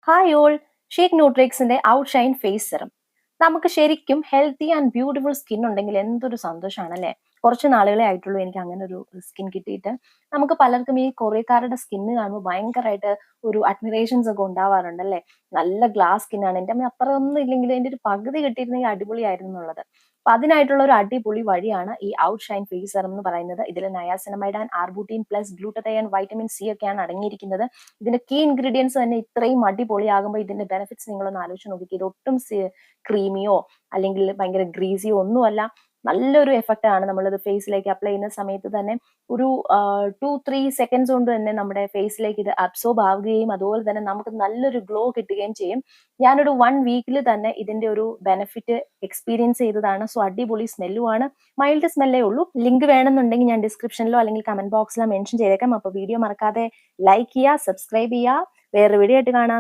Hi all, ഷേക്ക് ന്യൂട്രിക്സിന്റെ Outshine face serum. നമുക്ക് ശരിക്കും ഹെൽത്തി ആൻഡ് ബ്യൂട്ടിഫുൾ സ്കിൻ ഉണ്ടെങ്കിൽ എന്തൊരു സന്തോഷമാണല്ലേ. കുറച്ച് നാളുകളെ ആയിട്ടുള്ളൂ എനിക്ക് അങ്ങനെ ഒരു സ്കിൻ കിട്ടിയിട്ട്. നമുക്ക് പലർക്കും ഈ കൊറിയക്കാരുടെ സ്കിന്ന് കാണുമ്പോൾ ഭയങ്കരമായിട്ട് ഒരു അഡ്മിറേഷൻസ് ഒക്കെ ഉണ്ടാവാറുണ്ട് അല്ലേ. നല്ല ഗ്ലാസ് സ്കിന്നാണ്, എൻ്റെ അമ്മ അത്ര ഒന്നും ഇല്ലെങ്കിലും എൻ്റെ ഒരു പകുതി കിട്ടിയിരുന്നെങ്കിൽ അടിപൊളിയായിരുന്നു എന്നുള്ളത്. അപ്പൊ അതിനായിട്ടുള്ള ഒരു അടിപൊളി വഴിയാണ് ഈ ഔട്ട്ഷൈൻ ഫേസ് സെറം എന്ന് പറയുന്നത്. ഇതിൽ niacinamide and arbutin plus glutathione vitamin C ഒക്കെയാണ് അടങ്ങിയിരിക്കുന്നത്. ഇതിന്റെ കീ ഇൻഗ്രീഡിയൻസ് തന്നെ ഇത്രയും അടിപൊളിയാകുമ്പോൾ ഇതിന്റെ ബെനിഫിറ്റ്സ് നിങ്ങളൊന്ന് ആലോചിച്ച് നോക്കിക്കുക. ഇത് ഒട്ടും ക്രീമിയോ അല്ലെങ്കിൽ ഭയങ്കര ഗ്രീസിയോ ഒന്നുമല്ല. നല്ലൊരു എഫക്റ്റ് ആണ് നമ്മളിത് ഫേസിലേക്ക് അപ്ലൈ ചെയ്യുന്ന സമയത്ത് തന്നെ. ഒരു 2-3 സെക്കൻഡ്സ് കൊണ്ട് തന്നെ നമ്മുടെ ഫേസിലേക്ക് ഇത് അബ്സോർബ് ആവുകയും അതുപോലെ തന്നെ നമുക്ക് നല്ലൊരു ഗ്ലോ കിട്ടുകയും ചെയ്യും. ഞാനൊരു 1 വീക്കിൽ തന്നെ ഇതിന്റെ ഒരു ബെനിഫിറ്റ് എക്സ്പീരിയൻസ് ചെയ്തതാണ്. സോ അടിപൊളി സ്മെല്ലുമാണ്, മൈൽഡ് സ്മെല്ലേ ഉള്ളൂ. ലിങ്ക് വേണമെന്നുണ്ടെങ്കിൽ ഞാൻ ഡിസ്ക്രിപ്ഷനിലോ അല്ലെങ്കിൽ കമന്റ് ബോക്സിലോ മെൻഷൻ ചെയ്തേക്കാം. അപ്പോൾ വീഡിയോ മറക്കാതെ ലൈക്ക് ചെയ്യുക, സബ്സ്ക്രൈബ് ചെയ്യുക. വേറെ വീഡിയോ ആയിട്ട് കാണാം.